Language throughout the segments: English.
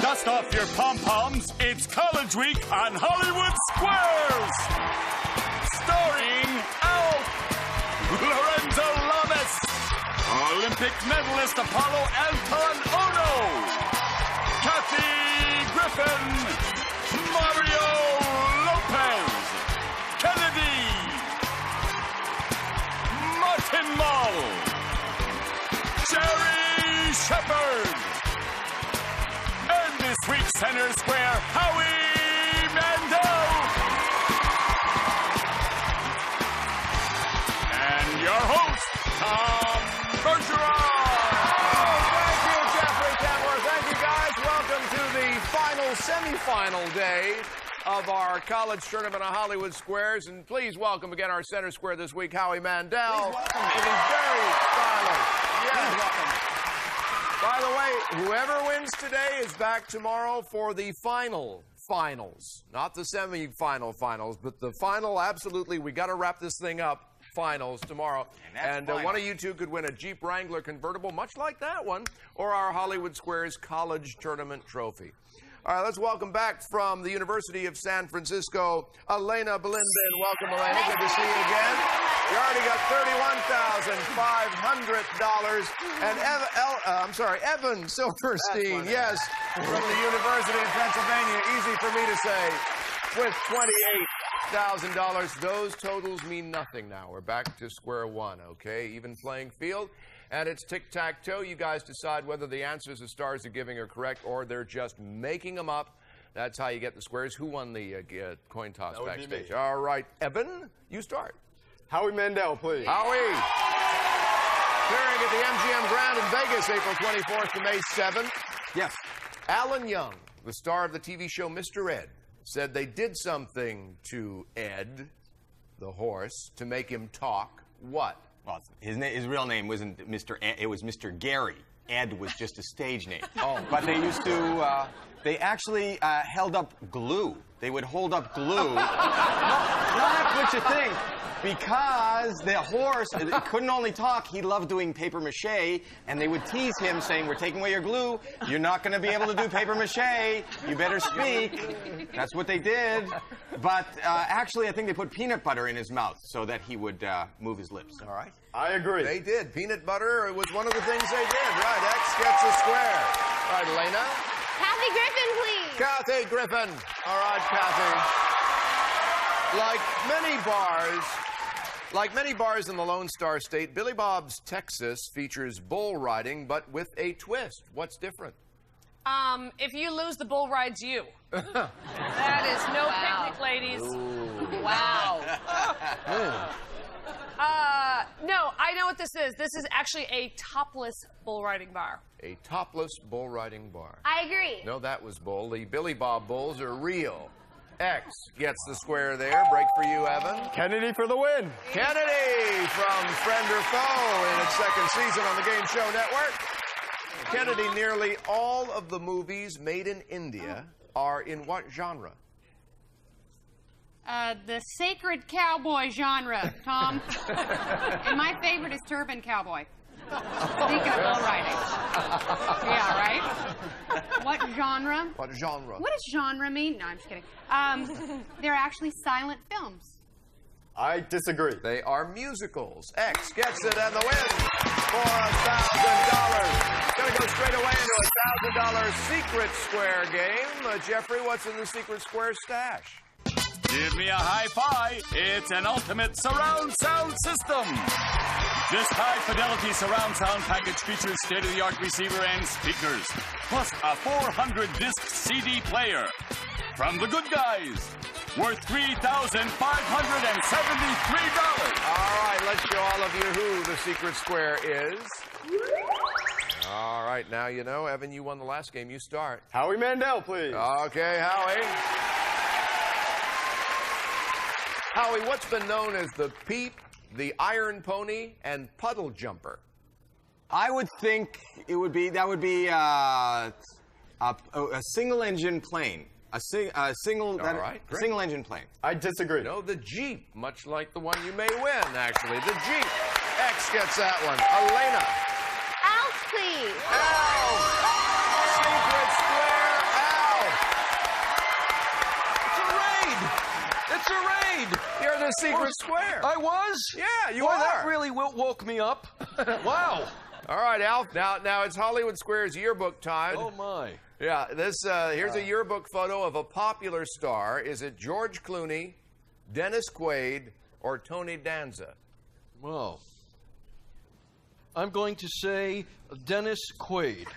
Dust off your pom-poms. It's College Week on Hollywood Squares. Starring Lorenzo Lamas, Olympic medalist Apolo and Ohno, Griffin, Lopez, Kennedy, Mull, Sherri, and this week's Center Square, Howie, Mandel. And your host, Tom Bergeron. Thank you, Jeffrey Kenworth. Thank you, guys. Welcome to the final semifinal day of our college tournament on Hollywood Squares. And please welcome again our center square this week, Howie Mandel. Looking very stylish. Yes. By the way, whoever wins today is back tomorrow for the finals. Not the semi-final finals, but the final, absolutely, we got to wrap this thing up. Finals tomorrow. And one of you two could win a Jeep Wrangler convertible, much like that one, or our Hollywood Squares College Tournament trophy. All right, let's welcome back from the University of San Francisco, Elena Belinden. Welcome, Elena. Good to see you again. You already got $31,500. And Evan Silverstein, yes, from the University of Pennsylvania. Easy for me to say, with $28,000. Those totals mean nothing now. We're back to square one, okay? Even playing field. And it's tic-tac-toe. You guys decide whether the answers the stars are giving are correct or they're just making them up. That's how you get the squares. Who won the coin toss backstage? All right, Evan, you start. Howie Mandel, please. Howie. Appearing at the MGM Grand in Vegas, April 24th to May 7th. Yes. Alan Young, the star of the TV show Mr. Ed, said they did something to Ed, the horse, to make him talk. What? Well, his real name wasn't Mr. Ed, it was Mr. Gary. Ed was just a stage name. Oh. But they used to, they actually held up glue. They would hold up glue. Not what you think. Because the horse couldn't only talk, he loved doing paper mache, and they would tease him saying, we're taking away your glue, you're not going to be able to do paper mache, you better speak. That's what they did. But actually, I think they put peanut butter in his mouth so that he would move his lips. All right. I agree. They did. Peanut butter was one of the things they did. Right, X gets a square. All right, Elena. Kathy Griffin, please. Kathy Griffin. All right, Kathy. Like many bars in the Lone Star State, Billy Bob's Texas features bull riding, but with a twist. What's different? If you lose, the bull rides you. That is no picnic, ladies. Ooh. Wow. No, I know what this is. This is actually a topless bull riding bar. A topless bull riding bar. I agree. No, that was bull. The Billy Bob bulls are real. X gets the square there. Break for you, Evan. Kennedy for the win. Kennedy from Friend or Foe in its second season on the Game Show Network. Kennedy, nearly all of the movies made in India are in what genre? The sacred cowboy genre, Tom. And my favorite is Turban Cowboy. Speaking of bull riding. Yeah, right? What genre? What genre? What does genre mean? No, I'm just kidding. They're actually silent films. I disagree. They are musicals. X gets it and the win for $1,000. Gonna go straight away into a $1,000 secret square game. Jeffrey, what's in the secret square stash? Give me a high five. It's an ultimate surround sound system. This high-fidelity surround sound package features state-of-the-art receiver and speakers, plus a 400-disc CD player. From the good guys, worth $3,573. All right, let's show all of you who the secret square is. All right, now you know. Evan, you won the last game. You start. Howie Mandel, please. Okay, Howie. Howie, what's been known as the Peep, the Iron Pony, and Puddle Jumper? I would think that would be a single-engine plane. A single engine plane. I disagree. No, the Jeep, much like the one you may win, actually. The Jeep. X gets that one. Elena. Alf, please. Alf. Secret square, secret square. I was? Yeah, you Boy, are. that really woke me up. Wow. All right, Alf. Now it's Hollywood Squares yearbook time. Oh, my. Yeah, here's a yearbook photo of a popular star. Is it George Clooney, Dennis Quaid, or Tony Danza? Well, I'm going to say Dennis Quaid.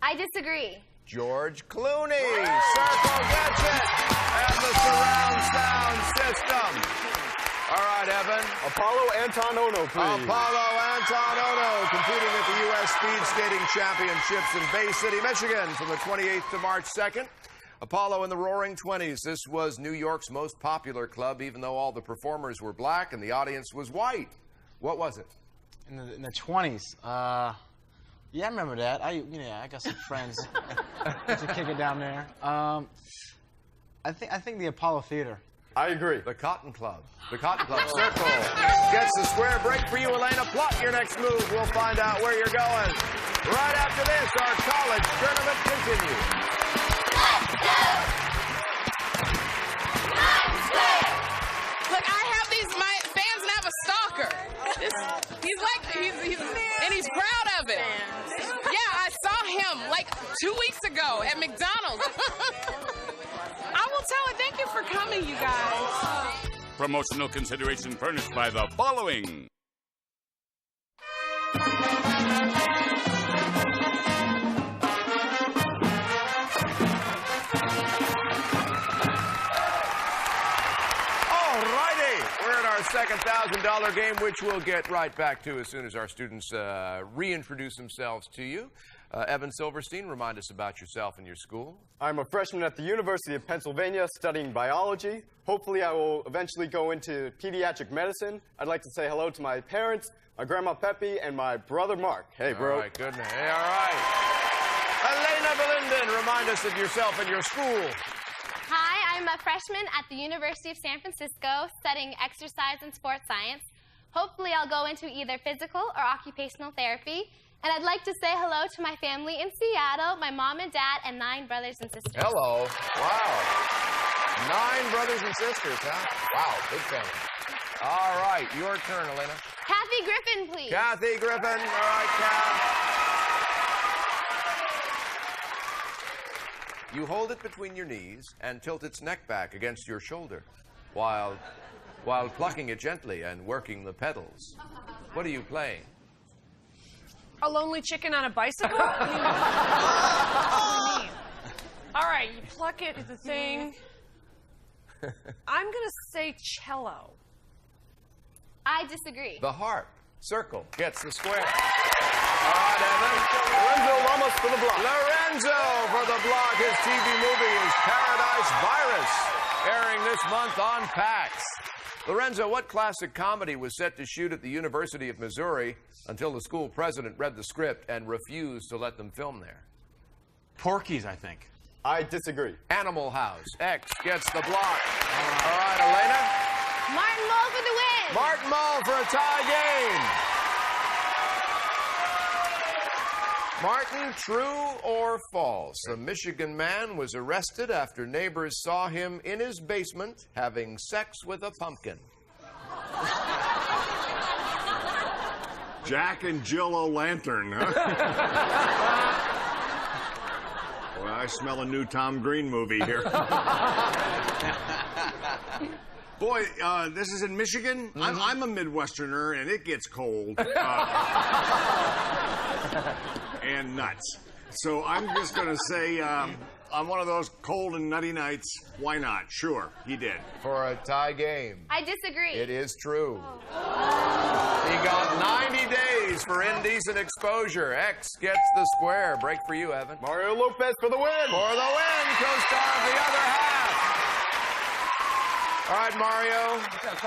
I disagree. George Clooney. Circle gets it. And the surround sound system. All right, Evan. Apolo Anton Ohno, please. Apolo Anton Ohno competing at the U.S. Speed Skating Championships in Bay City, Michigan from the 28th to March 2nd. Apolo in the Roaring Twenties. This was New York's most popular club, even though all the performers were black and the audience was white. What was it? In the 20s. Yeah, I remember that. I got some friends to kick it down there. I think the Apollo Theater. I agree. The Cotton Club. The Cotton Club. Circle gets the square break for you, Elena. Plot your next move. We'll find out where you're going. Right after this, our college tournament continues. Look, I have these my fans and I have a stalker. He's proud of it. Yeah, I saw him like 2 weeks ago at McDonald's. I will tell her, thank you for coming, you guys. Promotional consideration furnished by the following. Our second $1,000 game, which we'll get right back to as soon as our students reintroduce themselves to you. Evan Silverstein, remind us about yourself and your school. I'm a freshman at the University of Pennsylvania studying biology. Hopefully I will eventually go into pediatric medicine. I'd like to say hello to my parents, my grandma Pepe, and my brother Mark. Hey, bro. All right, good. Hey, all right. Elena Belinden, remind us of yourself and your school. Hi, I'm a freshman at the University of San Francisco studying exercise and sports science. Hopefully I'll go into either physical or occupational therapy. And I'd like to say hello to my family in Seattle, my mom and dad, and 9 brothers and sisters. Hello. Wow. 9 brothers and sisters, huh? Wow, big family. All right, your turn, Elena. Kathy Griffin, please. Kathy Griffin. All right, Kath. You hold it between your knees and tilt its neck back against your shoulder while plucking it gently and working the pedals. What are you playing? A lonely chicken on a bicycle? All right, you pluck it, it's a thing. I'm going to say cello. I disagree. The harp. Circle gets the square. All right, Evan. Lorenzo Lamas for the block. Lorenzo for the block. His TV movie is Paradise Virus, airing this month on PAX. Lorenzo, what classic comedy was set to shoot at the University of Missouri until the school president read the script and refused to let them film there? Porky's, I think. I disagree. Animal House. X gets the block. All right, Elena. Martin Mull for the win. Martin Mull for a tie game. Martin, true or false? A Michigan man was arrested after neighbors saw him in his basement having sex with a pumpkin. Jack and Jill O'Lantern, huh? Well, I smell a new Tom Green movie here. Boy, this is in Michigan. Mm-hmm. I'm a Midwesterner, and it gets cold. And nuts. So I'm just going to say, on one of those cold and nutty nights, why not? Sure, he did. For a tie game. I disagree. It is true. He got 90 days for indecent exposure. X gets the square. Break for you, Evan. Mario Lopez for the win. For the win, co-star of the other half. All right, Mario.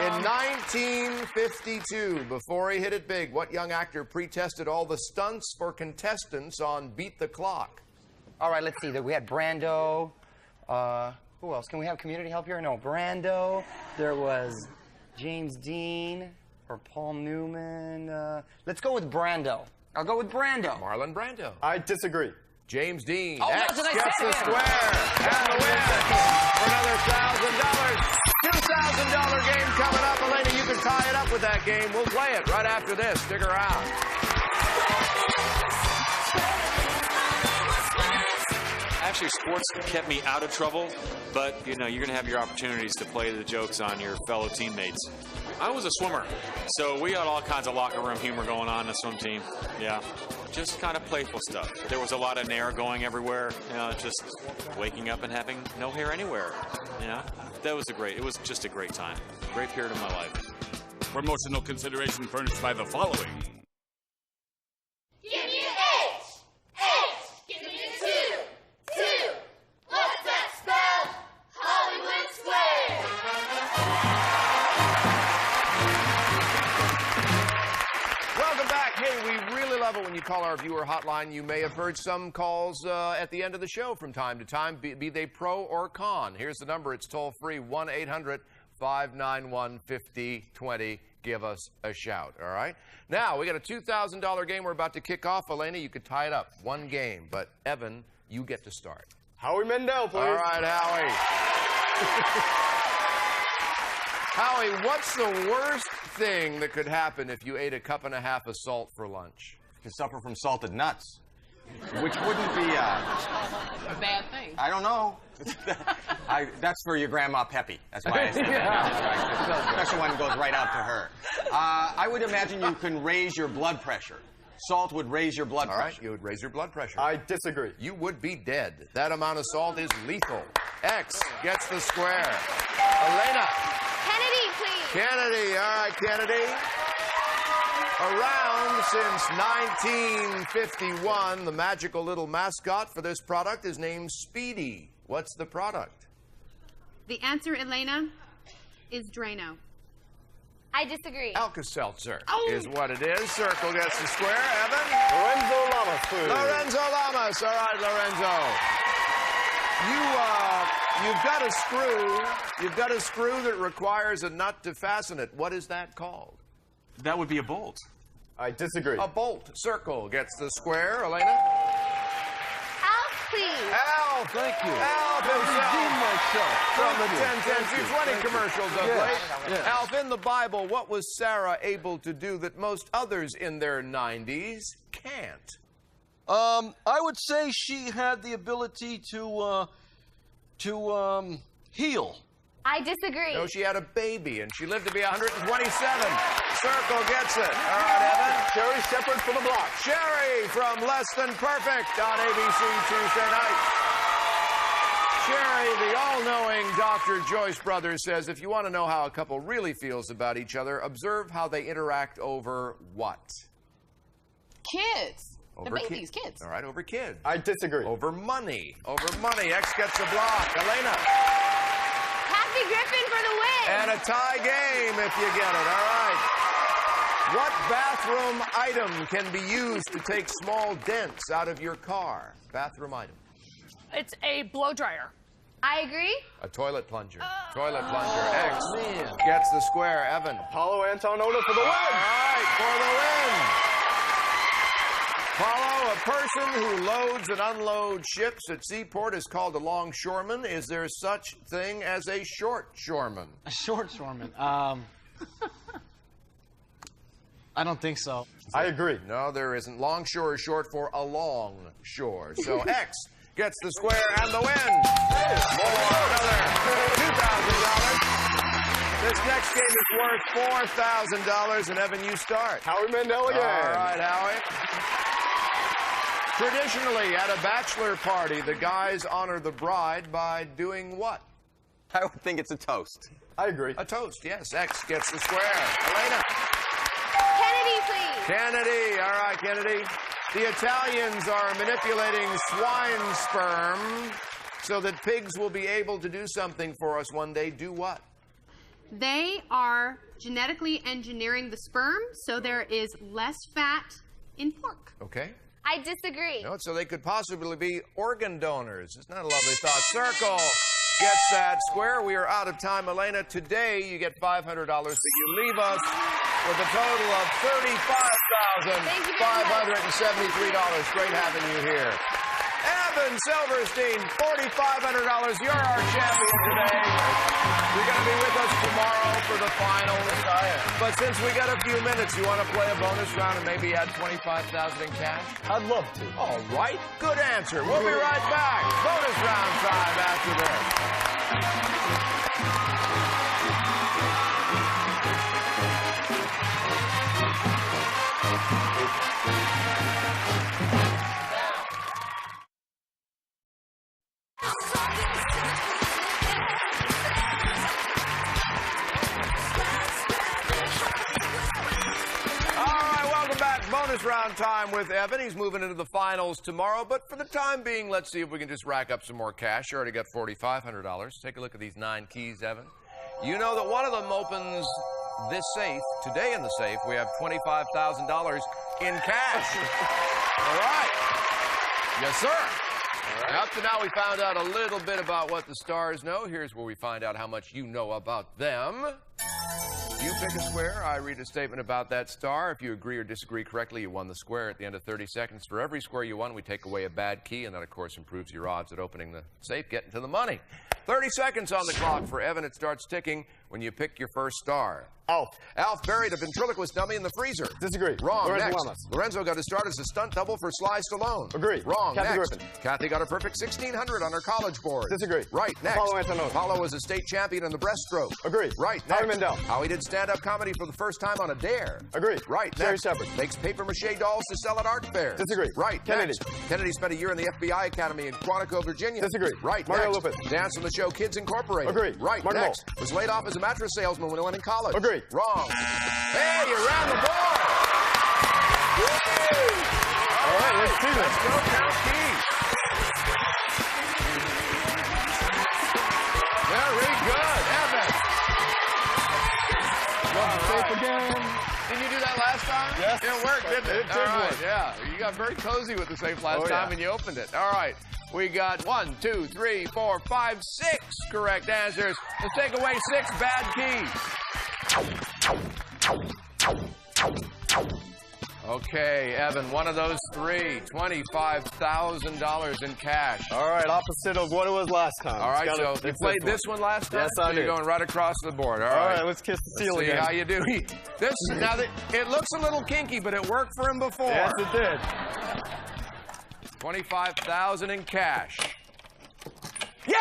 In 1952, before he hit it big, what young actor pre-tested all the stunts for contestants on Beat the Clock? All right, let's see. We had Brando. Who else? Can we have community help here? No, Brando. There was James Dean or Paul Newman. Let's go with Brando. I'll go with Brando. Marlon Brando. I disagree. James Dean. Oh, X no, did I gets say the him? square and the win for another $1,000. $2,000 game coming up. Elena, you can tie it up with that game. We'll play it right after this. Stick around. Actually, sports kept me out of trouble, but, you know, you're going to have your opportunities to play the jokes on your fellow teammates. I was a swimmer, so we had all kinds of locker room humor going on in the swim team. Yeah, just kind of playful stuff. There was a lot of nair going everywhere, you know, just waking up and having no hair anywhere, you know. It was just a great time. Great period of my life. Promotional consideration furnished by the following. Give me an H! Give me a 2! What's that spell? Hollywood Square! Welcome back. Hey, we really love it when you call our viewer hotline. You may have heard some calls at the end of the show from time to time, be they pro or con. Here's the number. It's toll-free, 1-800-591-5020. Give us a shout, all right? Now, we got a $2,000 game we're about to kick off. Elena, you could tie it up. One game. But, Evan, you get to start. Howie Mandel, please. All right, Howie. Howie, what's the worst thing that could happen if you ate a cup and a half of salt for lunch? You could suffer from salted nuts, which wouldn't be A bad thing. I don't know. That's for your grandma Peppy. That's why I said that. Special one goes right out to her. I would imagine you can raise your blood pressure. Salt would raise your blood pressure. All right, you would raise your blood pressure. I disagree. You would be dead. That amount of salt is lethal. X gets the square. Elena. Kennedy, please. Kennedy. All right, Kennedy. Around since 1951, the magical little mascot for this product is named Speedy. What's the product? The answer, Elena, is Drano. I disagree. Alka-Seltzer is what it is. Circle gets the square. Evan? Lorenzo Lamas, please. Lorenzo Lamas. All right, Lorenzo. You've got a screw. You've got a screw that requires a nut to fasten it. What is that called? That would be a bolt. I disagree. A bolt. Circle gets the square. Elena? Alf, please. Alf, thank you. Alf himself. From the 10, 10, 2, 20 commercials of late. Yeah. Alf, in the Bible, what was Sarah able to do that most others in their 90s can't? I would say she had the ability to heal. I disagree. No, she had a baby, and she lived to be 127. Circle gets it. All right, Evan. Sherri Shepherd for the block. Sherri from Less Than Perfect on ABC Tuesday nights. Sherri, the all-knowing Dr. Joyce Brothers says, if you want to know how a couple really feels about each other, observe how they interact over what? Kids. Over the babies, kids. All right, over kids. I disagree. Over money. Over money. X gets the block. Elena. Happy Griffin for the win. And a tie game if you get it. All right. What bathroom item can be used to take small dents out of your car? Bathroom item. It's a blow dryer. I agree. A toilet plunger. Toilet plunger. X gets the square. Evan. Apolo Anton Ohno for the win. All right, for the win. Apollo, a person who loads and unloads ships at seaport is called a longshoreman. Is there such thing as a short shoreman? A short shoreman? I don't think so. I agree. No, there isn't. Longshore is short for a long shore. So X gets the square and the win. Another $2,000. This next game is worth $4,000. And Evan, you start. Howie Mandel again. All right, Howie. Traditionally, at a bachelor party, the guys honor the bride by doing what? I would think it's a toast. I agree. A toast, yes. X gets the square. Elena. Kennedy, please. Kennedy. All right, Kennedy. The Italians are manipulating swine sperm so that pigs will be able to do something for us one day. Do what? They are genetically engineering the sperm so there is less fat in pork. Okay. I disagree. No, so they could possibly be organ donors. It's not a lovely thought. Circle gets that square. We are out of time, Elena. Today, you get $500 that you leave us with a total of $35,573. Great having you here. Evan Evan Silverstein, $4,500. You're our champion today. You're going to be with us tomorrow for the finals. But since we got a few minutes, you want to play a bonus round and maybe add $25,000 in cash? I'd love to. All right. Good answer. We'll be right back. Bonus round time after this. Bonus round time with Evan. He's moving into the finals tomorrow, but for the time being, let's see if we can just rack up some more cash. You already got $4,500. Take a look at these 9 keys, Evan. You know that one of them opens this safe. Today in the safe, we have $25,000 in cash. All right. Yes, sir. All right. Up to now, we found out a little bit about what the stars know. Here's where we find out how much you know about them. You pick a square, I read a statement about that star. If you agree or disagree correctly, you won the square. At the end of 30 seconds, for every square you won, we take away a bad key, and that, of course, improves your odds at opening the safe, getting to the money. 30 seconds on the clock for Evan. It starts ticking when you pick your first star. Alf. Alf buried a ventriloquist dummy in the freezer. Disagree. Wrong. Lorenzo Next. Lamas. Lorenzo got to start as a stunt double for Sly Stallone. Agree. Wrong. Kathy Next. Griffin. Kathy got a perfect 1,600 on her college board. Disagree. Right. Next. Apolo Antonelli. Apolo was a state champion in the breaststroke. Agree. Right. Next. Howie Mandel. Howie did stand-up comedy for the first time on a dare. Agree. Right. Sherri Next. Shepherd. Makes papier-mâché dolls to sell at art fairs. Disagree. Right. Kennedy. Next. Kennedy spent a year in the FBI Academy in Quantico, Virginia. Disagree. Right. Mario Next. Lopez. Danced on the show Kids Incorporated. Agree. Right. Martin Next. Was laid off as a mattress salesman when he went in college. Agree. Wrong. Hey, you ran the board. All right, let's see this. Let's go count keys. Very good, Evan. Safe again. Didn't you do that last time? Yes. It worked, didn't it? It did All right, work. yeah. You got very cozy with the safe last time and you opened it. All right. We got 1, 2, 3, 4, 5, 6 correct answers. Let's take away 6 bad keys. Okay, Evan, one of those 3, $25,000 in cash. All right, opposite of what it was last time. All right, so you played this one last time? Yes, I so did. You're going right across the board. All right, right, let's kiss the seal see again. how you do. It looks a little kinky, but it worked for him before. Yes, it did. $25,000 in cash. Yeah!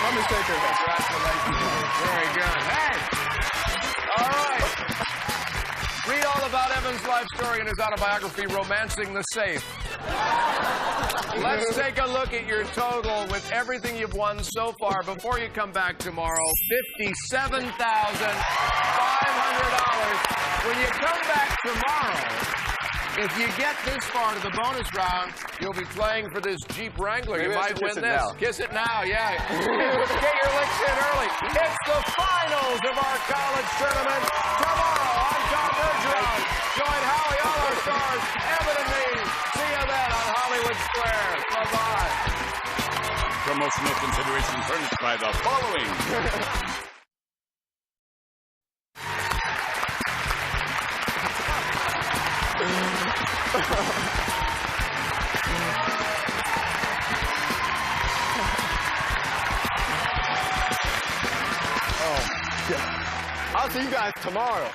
Let me take her. Congratulations. Very good. Hey! All right. Read all about Evan's life story in his autobiography, Romancing the Safe. Let's take a look at your total with everything you've won so far before you come back tomorrow. $57,500. When you come back tomorrow, if you get this far to the bonus round, you'll be playing for this Jeep Wrangler. Maybe you might win this. Kiss it now, yeah. Get your licks in early. It's the finals of our college tournament. Tomorrow, I'm Tom Bergeron. Join Howie, all our stars, Evan and me. See you then on Hollywood Square. Bye-bye. Promotional consideration furnished by the following. I'll see you guys tomorrow.